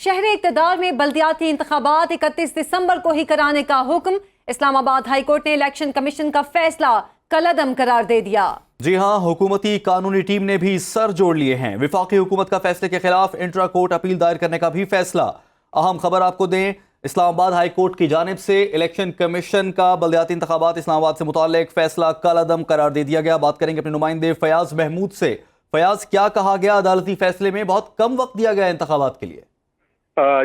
شہر اقتدار میں بلدیاتی انتخابات 31 دسمبر کو ہی کرانے کا حکم۔ اسلام آباد ہائی کورٹ نے الیکشن کمیشن کا فیصلہ کالعدم قرار دے دیا۔ جی ہاں، حکومتی قانونی ٹیم نے بھی سر جوڑ لیے ہیں۔ وفاقی حکومت کا فیصلے کے خلاف انٹرا کورٹ اپیل دائر کرنے کا بھی فیصلہ۔ اہم خبر آپ کو دیں، اسلام آباد ہائی کورٹ کی جانب سے الیکشن کمیشن کا بلدیاتی انتخابات اسلام آباد سے متعلق فیصلہ کالعدم قرار دے دیا گیا۔ بات کریں گے اپنے نمائندے فیاض محمود سے۔ فیاض، کیا کہا گیا عدالتی فیصلے میں؟ بہت کم وقت دیا گیا انتخابات کے لیے۔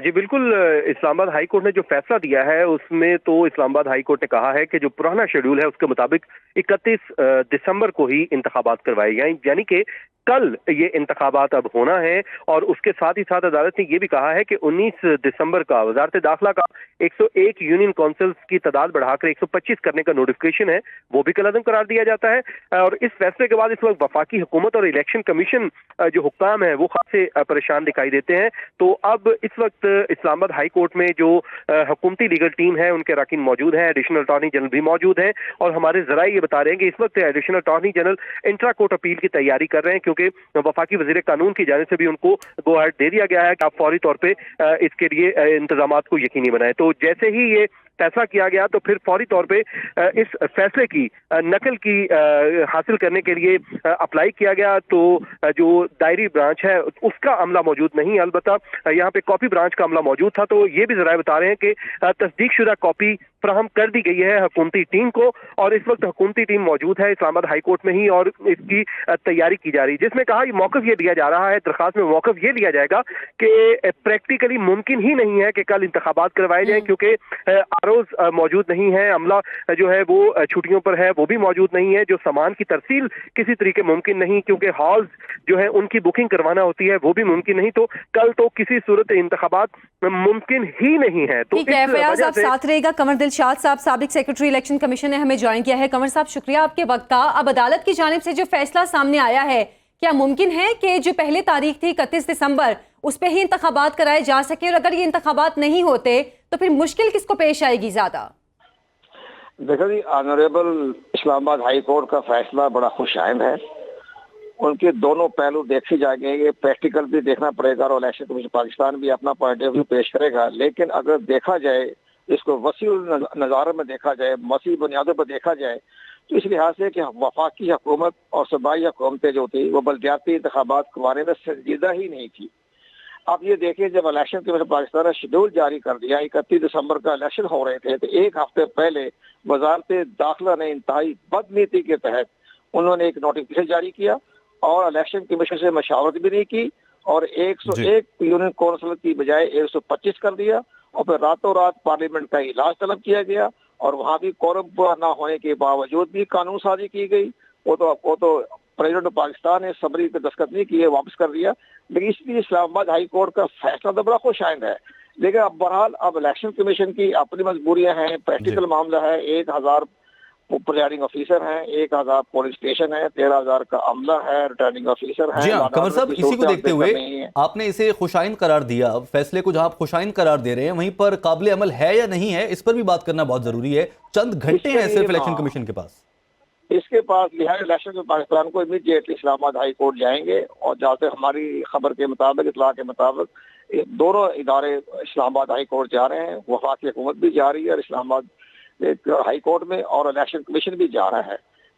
جی بالکل، اسلام آباد ہائی کورٹ نے جو فیصلہ دیا ہے اس میں تو اسلام آباد ہائی کورٹ نے کہا ہے کہ جو پرانا شیڈول ہے اس کے مطابق 31 دسمبر کو ہی انتخابات کروائے جائیں، یعنی کہ کل یہ انتخابات اب ہونا ہے۔ اور اس کے ساتھ ہی ساتھ عدالت نے یہ بھی کہا ہے کہ 19 دسمبر کا وزارت داخلہ کا 101 یونین کونسلز کی تعداد بڑھا کر 125 کرنے کا نوٹیفکیشن ہے، وہ بھی کالعدم قرار دیا جاتا ہے۔ اور اس فیصلے کے بعد اس وقت وفاقی حکومت اور الیکشن کمیشن جو حکام ہیں وہ خاصے پریشان دکھائی دیتے ہیں۔ تو اب اس وقت اسلام آباد ہائی کورٹ میں جو حکومتی لیگل ٹیم ہے ان کے اراکین موجود ہیں، ایڈیشنل اٹارنی جنرل بھی موجود ہیں، اور ہمارے ذرائع یہ بتا رہے ہیں کہ اس وقت additional attorney general intra court appeal کی تیاری کر رہے ہیں، کیونکہ وفاقی وزیر قانون کی جانب سے بھی ان کو گو ہیڈ دے دیا گیا ہے کہ آپ فوری طور پہ اس کے لیے انتظامات کو یقینی بنائیں۔ تو جیسے ہی یہ فیصلہ کیا گیا تو پھر فوری طور پہ اس فیصلے کی نقل کی حاصل کرنے کے لیے اپلائی کیا گیا۔ تو جو دائری برانچ ہے اس کا عملہ موجود نہیں، البتہ یہاں پہ کاپی برانچ کا عملہ موجود تھا۔ تو یہ بھی ذرائع بتا رہے ہیں کہ تصدیق شدہ کاپی فراہم کر دی گئی ہے حکومتی ٹیم کو، اور اس وقت حکومتی ٹیم موجود ہے اسلام آباد ہائی کورٹ میں ہی اور اس کی تیاری کی جا رہی ہے، جس میں کہا یہ موقف یہ دیا جا رہا ہے، درخواست میں موقف یہ لیا جائے گا کہ پریکٹیکلی ممکن ہی نہیں ہے کہ کل انتخابات کروائے جائیں، کیونکہ آروز موجود نہیں ہے، عملہ جو ہے وہ چھٹیوں پر ہے، وہ بھی موجود نہیں ہے، جو سامان کی ترسیل کسی طریقے ممکن نہیں، کیونکہ ہالز جو ہے ان کی بکنگ کروانا ہوتی ہے، وہ بھی ممکن نہیں۔ تو کل تو کسی صورت انتخابات ممکن ہی نہیں ہے۔ تو ٹھیک ہے فیاض، آپ ساتھ رہے گا۔ قمر دلشاد صاحب، سابق سیکرٹری الیکشن کمیشن نے ہمیں جوائن کیا ہے۔ قمر صاحب، شکریہ آپ کے وقت کا۔ اب عدالت کی جانب سے جو فیصلہ سامنے آیا ہے، کیا ممکن ہے کہ جو پہلے تاریخ تھی 31 دسمبر اس پہ ہی انتخابات کرائے جا سکے؟ اور اگر یہ انتخابات نہیں ہوتے تو پھر مشکل کس کو پیش آئے گی زیادہ؟ دیکھو جی، آنریبل اسلام آباد ہائی کورٹ کا فیصلہ بڑا خوش آئند ہے۔ ان کے دونوں پہلو دیکھے جائیں گے، یہ پریکٹیکل بھی دیکھنا پڑے گا اور الیکشن کمیشن پاکستان بھی اپنا پوائنٹ آف ویو پیش کرے گا۔ لیکن اگر دیکھا جائے، اس کو وسیع نظارے میں دیکھا جائے، وسیع بنیادوں پر دیکھا جائے، تو اس لحاظ سے کہ وفاقی حکومت اور صوبائی حکومتیں جو تھی وہ بلدیاتی انتخابات کروانے میں سنجیدہ ہی نہیں تھی۔ اب یہ دیکھیں، جب الیکشن کمیشن پاکستان نے شیڈول جاری کر دیا، 31 دسمبر کا الیکشن ہو رہے تھے، تو ایک ہفتے پہلے وزارت داخلہ نے انتہائی بدنیتی کے تحت انہوں نے ایک نوٹیفکیشن جاری کیا اور الیکشن کمیشن سے مشاورت بھی نہیں کی، اور 101 یونین کونسل کی بجائے 125 کر دیا، اور پھر راتوں رات پارلیمنٹ کا علاج طلب کیا گیا، اور وہاں بھی کورم پورا نہ ہونے کے باوجود بھی قانون سازی کی گئی۔ وہ تو پریزیڈنٹ پاکستان نے سمری پہ دستخط نہیں کیے، واپس کر دیا۔ لیکن اس لیے اسلام آباد ہائی کورٹ کا فیصلہ تو بڑا خوش آئند ہے۔ لیکن اب بہرحال اب الیکشن کمیشن کی اپنی مجبوریاں ہیں، پریکٹیکل معاملہ ہے۔ 1000 پریزائڈنگ آفیسر ہیں، 1000 پولیس اسٹیشن ہے، 13000 کا عملہ ہے، ریٹرننگ آفیسر ہے۔ جی ہاں قمر صاحب، اسی کو دیکھتے ہوئے آپ نے اسے خوشائند قرار دیا، فیصلے کو جہاں آپ خوشائند قرار دے رہے ہیں وہیں پر قابل عمل ہے یا نہیں ہے، اس پر بھی بات کرنا بہت ضروری ہے۔ چند گھنٹے ہیں صرف الیکشن کمیشن کے پاس، اس کے پاس لہٰذا الیکشن میں پاکستان کو امیڈیٹلی اسلام آباد ہائی کورٹ جائیں گے، اور جہاں سے ہماری خبر کے مطابق، اطلاع کے مطابق، دونوں ادارے اسلام آباد ہائی کورٹ جا رہے ہیں، وفاقی حکومت بھی جا رہی ہے اور اسلام آباد ہائی کورٹ میں، اور الیکشن کمیشن بھی جا رہا ہے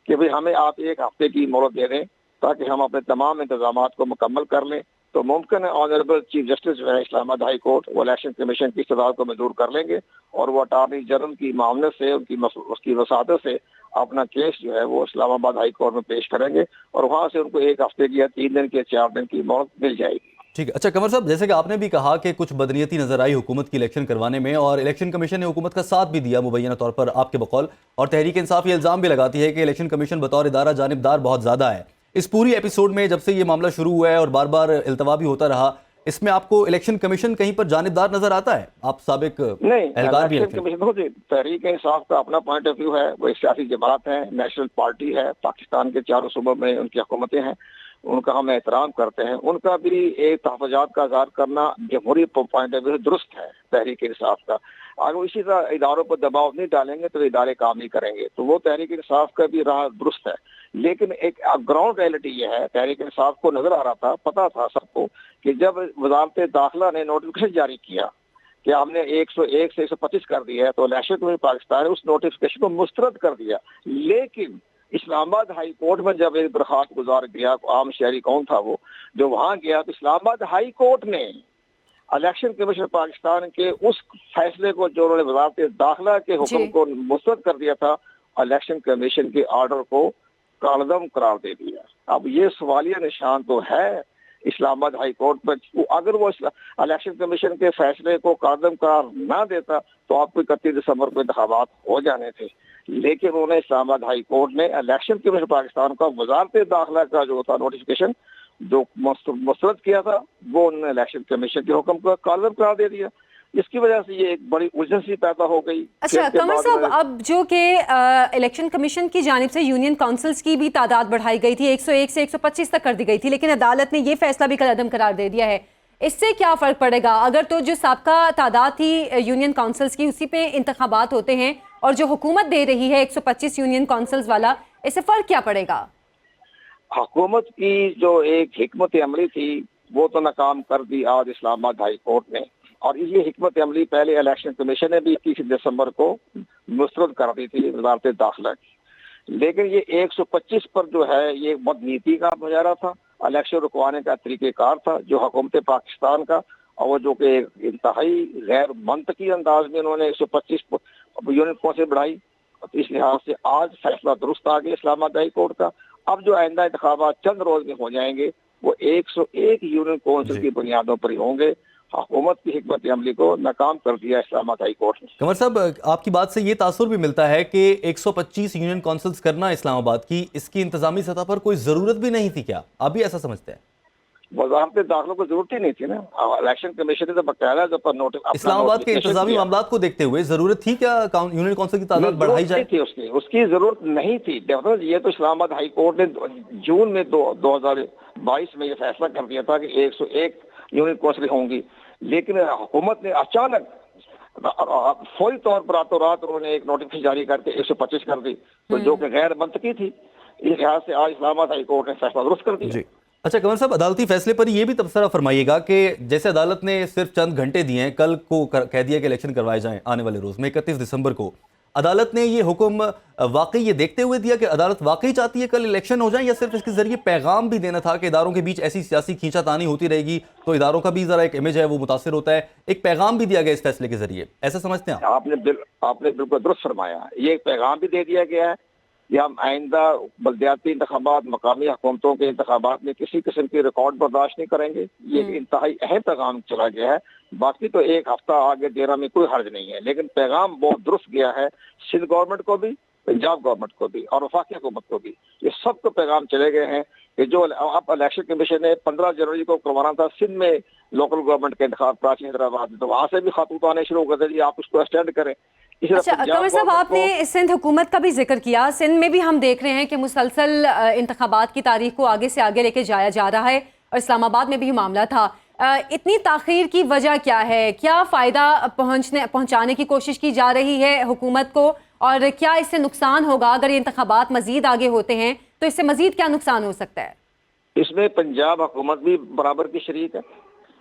کہ بھئی ہمیں آپ ایک ہفتے کی مہلت دے دیں تاکہ ہم اپنے تمام انتظامات کو مکمل کر لیں۔ تو ممکن ہے آنریبل چیف جسٹس جو ہے اسلام آباد ہائی کورٹ، وہ الیکشن کمیشن کی استدعا کو منظور کر لیں گے، اور وہ اٹارنی جنرل کی معاونت سے، اس کی وساطت سے اپنا کیس جو ہے وہ اسلام آباد ہائی کورٹ میں پیش کریں گے، اور وہاں سے ان کو ایک ہفتے کی یا 3 دن کی یا 4 دن کی مہلت مل جائے گی۔ ٹھیک ہے۔ اچھا قمر صاحب، جیسے کہ آپ نے بھی کہا کہ کچھ بدنیتی نظر آئی حکومت کی الیکشن کروانے میں، اور الیکشن کمیشن نے حکومت کا ساتھ بھی دیا مبینہ طور پر آپ کے بقول، اور تحریک انصاف یہ الزام بھی لگاتی ہے کہ الیکشن کمیشن بطور ادارہ جانبدار بہت زیادہ ہے۔ اس پوری ایپیسوڈ میں جب سے یہ معاملہ شروع ہوا ہے اور بار بار التوا بھی ہوتا رہا، اس میں آپ کو الیکشن کمیشن کہیں پر جانبدار نظر آتا ہے؟ آپ سابق اہلکار بھی ہیں۔ تحریک انصاف کا اپنا پوائنٹ آف ویو ہے، وہ ایک سیاسی جماعت ہے، نیشنل پارٹی ہے، پاکستان کے چاروں صوبوں میں ان کی حکومتیں ہیں، ان کا ہم احترام کرتے ہیں، ان کا بھی ایک تحفظات کا اظہار کرنا جمہوری پوائنٹ آف ویو درست ہے تحریک انصاف کا۔ اگر اسی طرح اداروں پر دباؤ نہیں ڈالیں گے تو ادارے کام نہیں کریں گے، تو وہ تحریک انصاف کا بھی راہ درست ہے۔ لیکن ایک گراؤنڈ ریئلٹی یہ ہے، تحریک انصاف کو نظر آ رہا تھا، پتا تھا سب کو کہ جب وزارت داخلہ نے نوٹیفکیشن جاری کیا کہ ہم نے 101 سے 125 کر دیا ہے، تو الیکشن کمیشن پاکستان نے اس نوٹیفکیشن کو مسترد کر دیا۔ لیکن اسلام آباد ہائی کورٹ میں جب ایک درخواست گزار گیا، عام شہری کون تھا وہ، جو وہاں گیا تو اسلام آباد ہائی کورٹ نے الیکشن کمیشن پاکستان کے اس فیصلے کو جو انہوں نے وزارت داخلہ کے حکم کو مسترد کر دیا تھا، الیکشن کمیشن کے آرڈر کو کالعدم قرار دے دیا۔ اب یہ سوالیہ نشان تو ہے اسلام آباد ہائی کورٹ پر، اگر وہ الیکشن کمیشن کے فیصلے کو کالعدم قرار نہ دیتا تو آپ کو 31 دسمبر کو انتخابات ہو جانے تھے، لیکن انہوں نے اسلام آباد ہائی کورٹ نے الیکشن کمیشن پاکستان کا وزارت داخلہ کا جو تھا نوٹیفکیشن جو مسترد کیا تھا، وہ انہوں نے الیکشن کمیشن کے حکم کو کالعدم قرار دے دیا۔ اس کی وجہ سے یہ ایک بڑی الجھن پیدا ہو گئی۔ اچھا قمر صاحب، اب جو کہ الیکشن کمیشن کی جانب سے یونین کونسلز کی بھی تعداد بڑھائی گئی تھی، 101 سے 125 تک کر دی گئی تھی، لیکن عدالت نے یہ فیصلہ بھی کالعدم قرار دے دیا ہے۔ اس سے کیا فرق پڑے گا؟ اگر تو جو سابقہ تعداد تھی یونین کونسلز کی، اسی پہ انتخابات ہوتے ہیں، اور جو حکومت دے رہی ہے 125 یونین کونسلز والا، اس سے فرق کیا پڑے گا؟ حکومت کی جو ایک حکمت عملی تھی وہ تو ناکام کر دی آج اسلام آباد ہائی کورٹ نے، اور یہ حکمت عملی پہلے الیکشن کمیشن نے بھی 31 دسمبر کو مسترد کر دی تھی وزارت داخلہ کی۔ لیکن یہ 125 پر جو ہے یہ بدنیتی کا مظاہرہ تھا، الیکشن رکوانے کا طریقہ کار تھا جو حکومت پاکستان کا، اور وہ جو کہ انتہائی غیر منطقی انداز میں انہوں نے 125 یونٹ کونسل بڑھائی۔ اس لحاظ سے آج فیصلہ درست آ گیا اسلام آباد ہائی کورٹ کا۔ اب جو آئندہ انتخابات چند روز میں ہو جائیں گے وہ 101 یونین کونسل کی بنیادوں پر ہی ہوں گے۔ حکومت کی حکمت عملی کو ناکام کر دیا اسلام آباد ہائی کورٹ نے۔ قمر صاحب، آپ کی بات سے یہ تاثر بھی ملتا ہے کہ 125 یونین کونسلز کرنا اسلام آباد کی، اس کی انتظامی سطح پر کوئی ضرورت بھی نہیں تھی کیا؟ آپ بھی ایسا سمجھتے ہیں؟ وزارت داخلہ کو ضرورت ہی نہیں تھی نا، الیکشن کمیشن نے تو باقاعدہ جو پر نوٹس اسلام آباد کے انتظامی معاملات کو دیکھتے ہوئے ضرورت تھی کیا یونین کونسل کی تعداد بڑھائی جائے؟ اس کی ضرورت نہیں تھی۔ یہ تو اسلام آباد ہائی کورٹ نے جون میں 2022 میں یہ فیصلہ کر دیا تھا کہ 101 یونین کونسل ہوں گی، لیکن حکومت نے اچانک فوری طور پر راتوں رات انہوں نے ایک نوٹیفکیشن جاری کر کے 125 کر دی، تو جو کہ غیر منطقی تھی۔ اس لحاظ سے آج اسلام آباد ہائی کورٹ نے فیصلہ درست کر دیا۔ اچھا قمر صاحب، عدالتی فیصلے پر یہ بھی تبصرہ فرمائیے گا کہ جیسے عدالت نے صرف چند گھنٹے دیے ہیں، کل کو کہہ دیا کہ الیکشن کروائے جائیں آنے والے روز میں 31 دسمبر کو، عدالت نے یہ حکم واقعی یہ دیکھتے ہوئے دیا کہ عدالت واقعی چاہتی ہے کل الیکشن ہو جائیں، یا صرف اس کے ذریعے پیغام بھی دینا تھا کہ اداروں کے بیچ ایسی سیاسی کھینچا تانی ہوتی رہے گی تو اداروں کا بھی ذرا ایک امیج ہے وہ متاثر ہوتا ہے، ایک پیغام بھی دیا گیا اس فیصلے کے ذریعے، ایسا سمجھتے ہیں آپ نے بالکل درست فرمایا، یہ ایک پیغام بھی دے دیا گیا ہے کہ ہم آئندہ بلدیاتی انتخابات، مقامی حکومتوں کے انتخابات میں کسی قسم کی ریکارڈ برداشت نہیں کریں گے۔ یہ ایک انتہائی اہم پیغام چلا گیا ہے۔ باقی تو ایک ہفتہ آگے دینا میں کوئی حرج نہیں ہے، لیکن پیغام بہت درست گیا ہے سندھ گورنمنٹ کو بھی، پنجاب گورنمنٹ کو بھی اور وفاقی حکومت کو بھی۔ یہ سب کو پیغام چلے گئے ہیں کہ جو اب الیکشن کمیشن نے 15 جنوری کو کروانا تھا سندھ میں لوکل گورنمنٹ کے انتخاب کراچی حیدرآباد میں، تو وہاں سے بھی خطوط آنے شروع کر دیں، آپ اس کو ایکسٹینڈ کریں۔ اچھا قمر صاحب، آپ نے سندھ حکومت کا بھی ذکر کیا، سندھ میں بھی ہم دیکھ رہے ہیں کہ مسلسل انتخابات کی تاریخ کو آگے سے آگے لے کے جایا جا رہا ہے، اور اسلام آباد میں بھی معاملہ تھا۔ اتنی تاخیر کی وجہ کیا ہے؟ کیا فائدہ پہنچانے کی کوشش کی جا رہی ہے حکومت کو، اور کیا اس سے نقصان ہوگا اگر یہ انتخابات مزید آگے ہوتے ہیں تو اس سے مزید کیا نقصان ہو سکتا ہے؟ اس میں پنجاب حکومت بھی برابر کی شریک ہے۔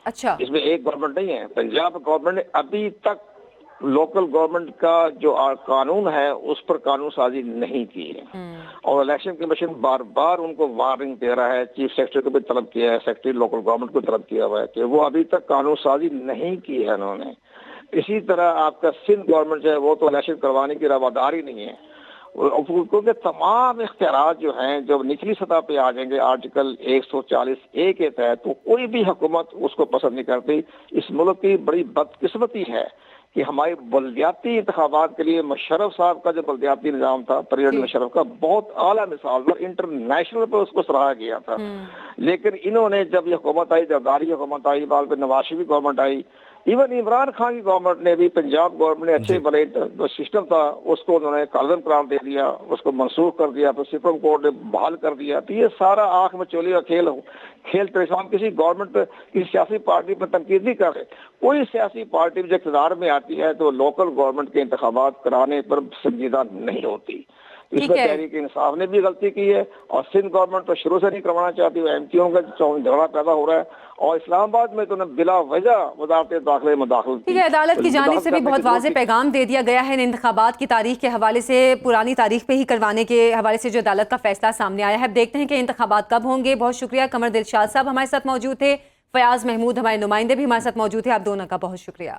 اچھا، اس میں ایک گورنمنٹ نہیں ہے، پنجاب گورنمنٹ نے ابھی تک لوکل گورنمنٹ کا جو قانون ہے اس پر قانون سازی نہیں کی ہے، اور الیکشن کمیشن بار بار ان کو وارننگ دے رہا ہے، چیف سیکرٹری کو بھی طلب کیا ہے، سیکرٹری لوکل گورنمنٹ کو طلب کیا ہوا ہے کہ وہ ابھی تک قانون سازی نہیں کی ہے انہوں نے۔ اسی طرح آپ کا سندھ گورنمنٹ جو ہے وہ تو الیکشن کروانے کی روادار ہی نہیں ہے، کیونکہ تمام اختیارات جو ہیں جو نچلی سطح پہ آ جائیں گے آرٹیکل 140A کے تحت، تو کوئی بھی حکومت اس کو پسند نہیں کرتی۔ اس ملک کی بڑی بدقسمتی ہے کہ ہمارے بلدیاتی انتخابات کے لیے مشرف صاحب کا جو بلدیاتی نظام تھا، پریزیڈنٹ مشرف کا، بہت اعلیٰ مثال پر انٹرنیشنل پر اس کو سراہا گیا تھا، لیکن انہوں نے جب یہ حکومت آئی، زرداری حکومت آئی، بعد میں نواز شریف گورنمنٹ آئی، ایون عمران خان کی گورنمنٹ نے بھی، پنجاب گورنمنٹ نے اچھے بڑے جو سسٹم تھا اس کو انہوں نے کالعدم قرار دے دیا، اس کو منسوخ کر دیا، پھر سپریم کورٹ نے بحال کر دیا. تو یہ سارا آنکھ میں چولی کا کھیل ہم کسی گورنمنٹ پہ، کسی سیاسی پارٹی پہ تنقید نہیں کر رہے. کوئی سیاسی پارٹی جو اقتدار میں آتی ہے تو لوکل گورنمنٹ کے انتخابات کرانے پر سنجیدہ نہیں ہوتی. اس میں تحریک انصاف نے بھی غلطی کی ہے، اور سندھ گورنمنٹ تو شروع سے نہیں کروانا چاہتی. وہ ایم پیوں کا جھگڑا پیدا ہو رہا ہے، اور اسلام آباد میں تو بلا وجہ وزارت داخلہ مداخلت کی. عدالت کی جانب سے بھی بہت واضح پیغام دے دیا گیا ہے ان انتخابات کی تاریخ کے حوالے سے، پرانی تاریخ پہ ہی کروانے کے حوالے سے جو عدالت کا فیصلہ سامنے آیا ہے. اب دیکھتے ہیں کہ انتخابات کب ہوں گے. بہت شکریہ. قمر دلشاد صاحب ہمارے ساتھ موجود تھے، فیاض محمود ہمارے نمائندے بھی ہمارے ساتھ موجود تھے. آپ دونوں کا بہت شکریہ.